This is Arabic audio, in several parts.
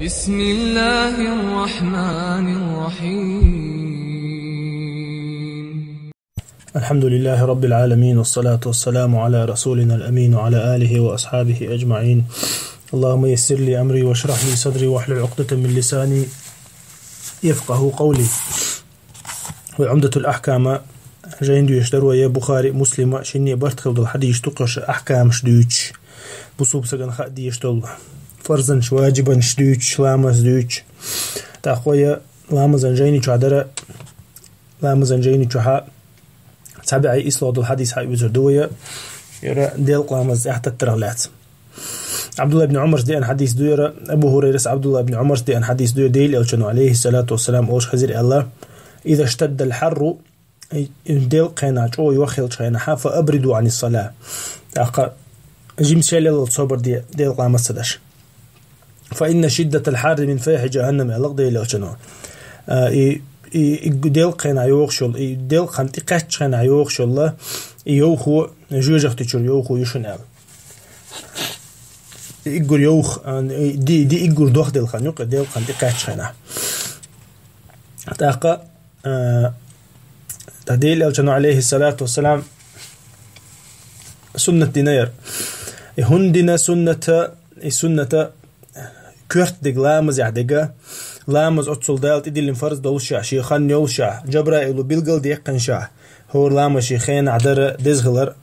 بسم الله الرحمن الرحيم. الحمد لله رب العالمين، والصلاة والسلام على رسولنا الأمين وعلى آله وأصحابه أجمعين. اللهم يسر لي أمري واشرح لي صدري واحلل عقدة من لساني يفقه قولي. وعمدة الأحكام جاين يشتروا يا بخاري مسلم شني برتخل الحديث تقش أحكام شدوش بصوب سجن خدي يشتغل فرزن واجبا شدوش لامز دوش تأخويا لامز جايني شعدرة لامز جايني شها تابعي إسلام الحديث هاي بزردوية يرى ديل لامز إحدى الترغلات. عبد الله بن عمر دي أن حديث دويرة أبو هريرة عبد الله بن عمر دي أن حديث دويرة ديل أو عليه الصلاة والسلام أوش خزير الله إذا اشتد الحر ديل قيناج أو يوخيل شينها فأبردوا عن الصلاة. أقا جيم شلل الصبر ديل قامت سدش فإن شدة الحر من فيح جهنم ألق ديل أو ديل قينا يوخشل ديل خنتي قش قينا يوخشل يوخو جوجخ تشر يوخو يشنال يقول يوخ دي يقول دوخ ديل خنيق ديل خنتي قش قينا تاقا تهديل أو عليه الصلاة والسلام سنة دينير هندنا سنة كرت دق لامز يعدقه لامز أتصل دالت إدي الانفرز دولشع شيخان يولشع جبرائيل بيلقل ديقن شع هو لامز شيخين عدر دزغلر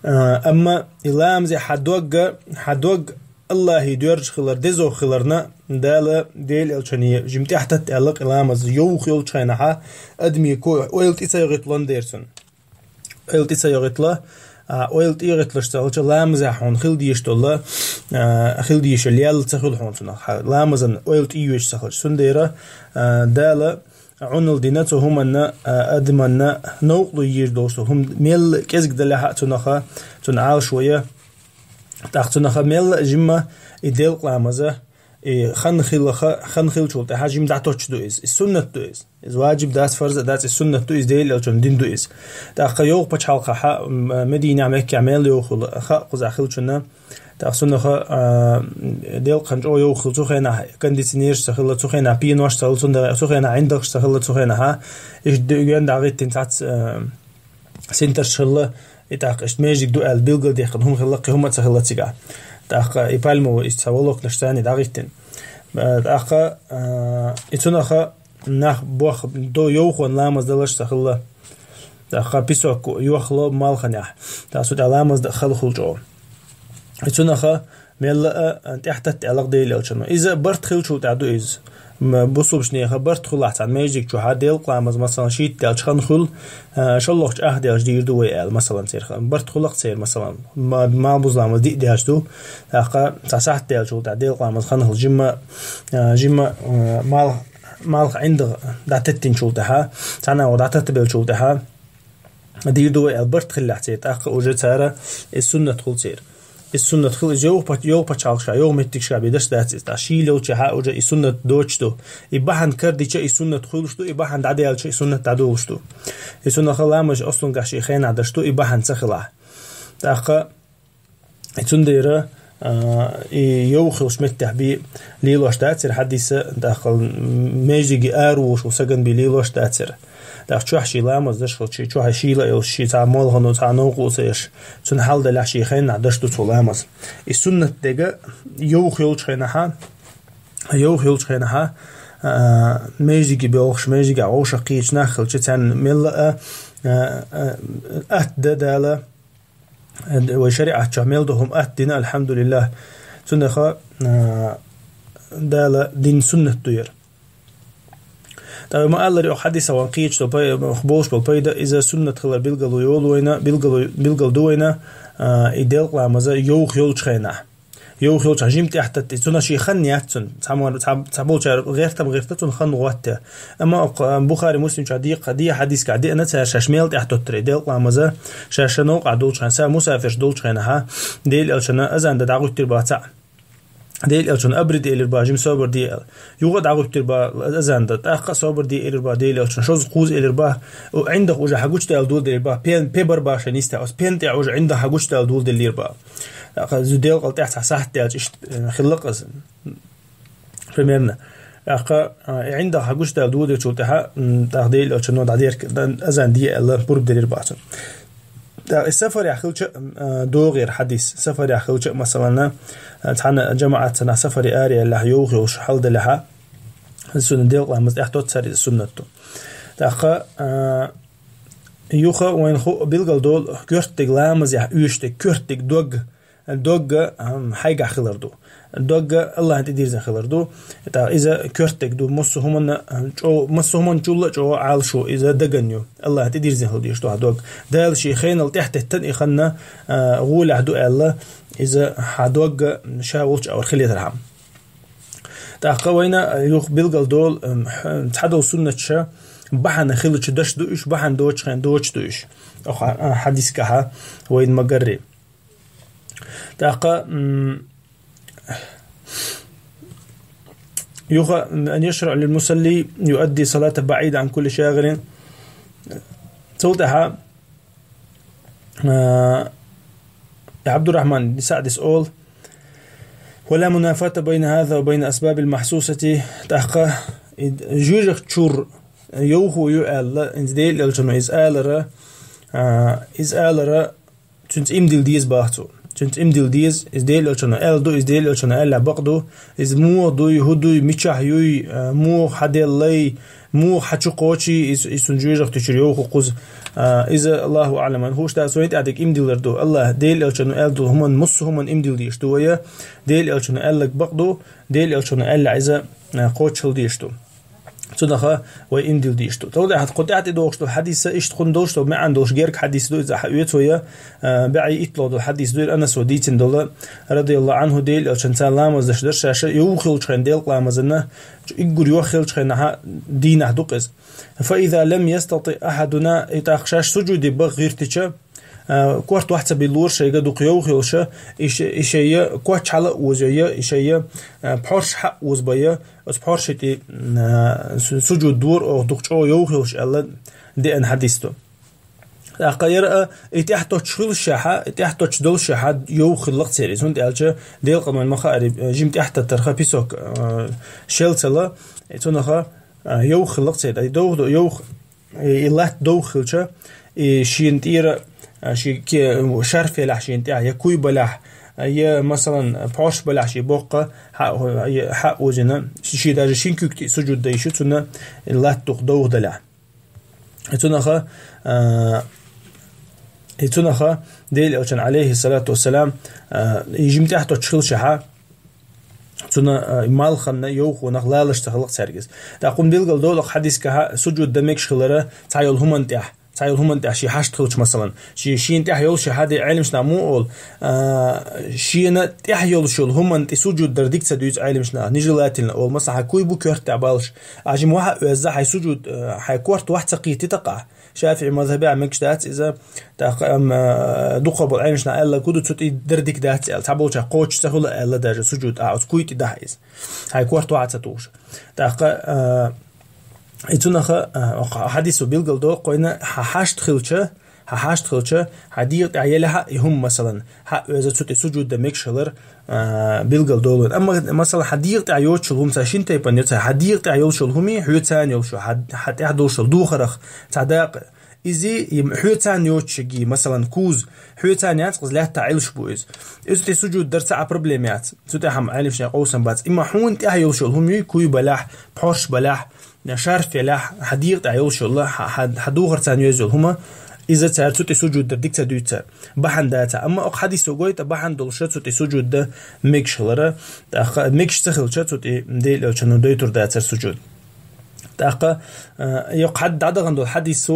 أما لامز حدوق الله يدورج خلر دزو خلرنا ديل الشنية جمتي حتى تعلق لامز يوخ يولشينها أدمي كو ويلت إسا لان ديرسون ويلت إسا يغطلا ويلت يغطلش تغلش لامز حون خل ديش تولا خل ديش الليال تخل حون سنة لامزن ويلت إيوش سخلش سنديرة دالة عنل ديناتو هم أن أدمنا نوقلو يجدوسو هم ميل كزق دلها تنخا تنعال شوية تاختنخا ميل جمع إديل لامزة خنخيل شولت حاجم دعتوش دويز السنة دويز واجب داس فرض داس السنة دويز ديل أو دين دويز تاخ يوق بتشالق ح مدينة مكة عمل يوخل خ قزع خيل شنا تاخ سنة خ ديل خنجو يوخل تخينا كنديسنير سخلة تخينا بين واش سخلة سنة تخينا عندك سخلة تخينا ها إيش دعين دعيت تنسات سنتر شلة إتاخ إشتماجك دو البيلجل ديخن هم خلق هم تسخلة تجا تاخ يبالمو يستولق نشتاني دعيتن تاخ يتونخ نخ بوخ دو يوخون لامز دلش سخلة تاخ بيسوك يوخلو مالخنيح تاسود لامز دخل خلجو يتونخ ميلا أنت احتت علاق ديل أو شنو إذا برت خيل شو تعدو إز بصوبش نيخ برت خلعت عن ماجيك شو هاديل قامز مثلا شيت دال شخن خل شلوخش أهدي أجدير دوي آل مثلا سير برت خلق سير مثلا ما بظلام دي داشتو أخا تسعت دال شو تعديل قامز خن خل جمة مال عند دعتتين شو تها تنا ودعتت بيل شو تها دير دوي آل برت خلعت سير أخا وجد سارة السنة خل سير السنة خل يو بتشالشا يو متكشا بدش دات شيلو تشها وجا السنة دوتشتو يبحن كردي تشا السنة خلشتو يبحن دعدي تشا السنة تعدولشتو السنة خلامش أصلا قاشي خين عدشتو يبحن سخلا تاخا السنة يو خلش متح بي ليلوش داتسر حديث داخل ميجي آروش وسجن بليلوش داتسر داخل شو حشي لامز دش خل شو حشيلا يو شي تعمل هنو تعنوق وسيش سن حال دل حشي خين عدشتو تلامز السنة دقة يو خلش خينها ميجي بيوخش ميجي عوش قيش نخل شتان مل دالة وشريعة شامل دهم دينا الحمد لله سنة دالة دين سنة دوير طيب ما قال لي حديث عن قيش تو مخبوش بالبيدا إذا سنة خلال بيلقلو يولوينا بيلقل دوينا إديل قلامزا يول شخينا يو خيل عجيم تحت تسونا شيء خنيات تعبول غير تم خن وقته أما بخاري مسلم شادي قدية حديث قدية أنا شاشميل تحت التريدل قامزة شاشنو قعدول شان سا مسافر دول شينها ديل ألشنا أزان دعوت ترباتا ديل ألشن أبرد إلى الباجم صبر ديل يوقد عقد تربا أزان ده أخ صبر ديل إلى البا ديل ألشن شوز خوز إلى البا وعنده وجه حقوش تال دول ديل البا بيبر باشا نيستا أس بين تعوج عنده حقوش تال دول ديل البا زوديل قلت أحسن صح تال خلق примерно أخا عندها حقوش تودي شو تها تقديل أو شنو تعدير أذان دي الله برب دليل بعضهم السفر يأخذ دو غير حديث سفر يأخذ مثلا تحنا جماعة سنة سفر آري اللي يوغي وشحال دلها السنة دي الله مز يحتوت سر السنة تو تأخا يوخا وين خو بيلقى دول كرتك لامز يحوشتك كرتك دوغ حاجة خلردو دوغ الله تدير زين خلردو إذا كرتك دو مصهم جو عال شو إذا دقنيو الله تدير زين خلردو يشتوها دوغ دال شي خين التحت التن يخلنا غول عدو الله إذا حدوغ شاولش أو خلية الحام تأقوينا يوخ بيلقى دول تحدو سنة شا بحن خلش دش دوش بحن دوش خين دوش دوش حديث كها وين مقري تأقى يوخى أن يشرع للمصلي يؤدي صلاة بعيد عن كل شاغل صوتها عبد الرحمن بسعد سؤال ولا منافاة بين هذا وبين أسباب المحسوسة تأقى جوجك تشور يوخو يؤال إنزديل الجنو إزالرا تنت إمدل ديز باحتو تنت إمدل ديز إزديل الجنو ألدو إزديل الجنو ألا بقدو إز مو دوي هدوي ميشاه يوي مو حديل لي مو حچو قوشي إسن جوجك تشور يوخو قوز إذا الله أعلم هوش تاسويت أديك إمدل دو الله ديل الجنو ألدو همان مص همان إمدل ديش دويا ديل الجنو ألك بقدو ديل الجنو ألا إذا قوشل ديش دو تناخا وإندل ديشتو توضح قطعت دوشتو حديثة إشتخون دوشتو ما عندوش غيرك حديث دو إذا حقيتويا بعي إطلو دو حديث دو أنس وديتن دولا رضي الله عنه ديل أو شنسان لامز دشدر شاشة يوخيل شخين ديل لامزنا إقر يوخيل شخينها دينه دوقز فإذا لم يستطع أحدنا يتاخشاش سجودي بغيرتك كورت واحد بيلور شيء قدو قيوخيل شا إشياء كورت على وزيا إشياء بحرش حق وزبيا بحرش تي سجود دور أو دكتور يوخيلش الله دي أن حديثه أقير إتحتو تشيل الشحة إتحتو تشدل الشحة يوخيل لقت سيريز هند ألجا ديل قمن مخارب جيم تحت الترخة بيسوك شيلتلا تونخا يوخيل لقت سيريز دو يوخ إلا دوخيلش شينتير شي كي شرف لح شينتيا يكوي بلح يا مثلا باش بلح شي بوقة حق وجنا شي داج شين كوكتي سجود دايشو تنا لا تقدو دلع تنخا تنخا ديل أوشن عليه الصلاة والسلام يجي متحتو تشخل شحا تنا مال خنا يوخ ونغلالش تخلق سرجس تقوم بيلقى دولق حديث كها سجود دمك شخلره تعيل هم انتح تعيل هم انتح شي حشت خلش مثلا شي انتح يول شي هذا علم شنا مو اول شي نا تحيل شول هم انت سجود دردك تدويز علم شنا نجلاتنا اول مثلا حكوي بو كرت عبالش اجم واحد وزع حي سجود حي كورت واحد سقيتي تقع شافعي مذهبي عمكش دات إذا تقام دقب العينشنا ألا كودو تسوتي دردك دات تعبوش قوتش تقول ألا درجة سجود أعوز كويت دحيز هاي كورت واحد ستوش تقا إتونخا حديث بيلقل دو قوينا حاشت خلشة حديق عيالها هم مثلا إذا تسوتي سجود دمك شلر بيلقل دولون أما مثلا حديق عيوت شلهم ساشين تيبان يتسا حديق عيوت شلهمي حيوتان يوشو حتى يحدو شل دوخرخ تعداق إذا حيوتان يوتشجي مثلا كوز حيوتان ياتقز لا تعيلش بويز إذا تسجود درس بروبليمات تسوتي هم عارف شيء قوسن بات إما حون تعيل شلهمي كوي بلاح بحرش بلاح نشار فلاح حديق عيل شل حدوخر تان يزول هما إذا تعرفوا تسجود دردك تدويت بحن داتا أما أق حديث وجويت بحن دلشت تسجود ده مكشلره مكش تخلشت ديل أو شنو ديتور داتا سجود تأقى يقعد عندو الحديث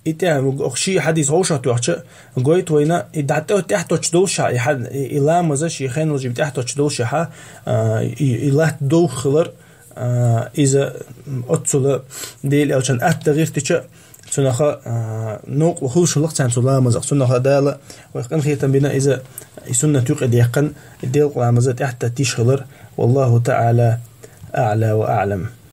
إتهم أخشي حديث عوشة توحش جويت وينا إدعته تحت تشدوشة يحد إلا مزة شيخين وجب تحت تشدوشة إلا دو خلر إذا أتصل ديل أو شن أتغير تش سنخا نوق وخوش الوقت عن صلاة مزق سنخا دالة ويقن خيطا بنا إذا سنة تقعد يقن ديل قلع مزة تحت تشغلر والله تعالى أعلى وأعلم.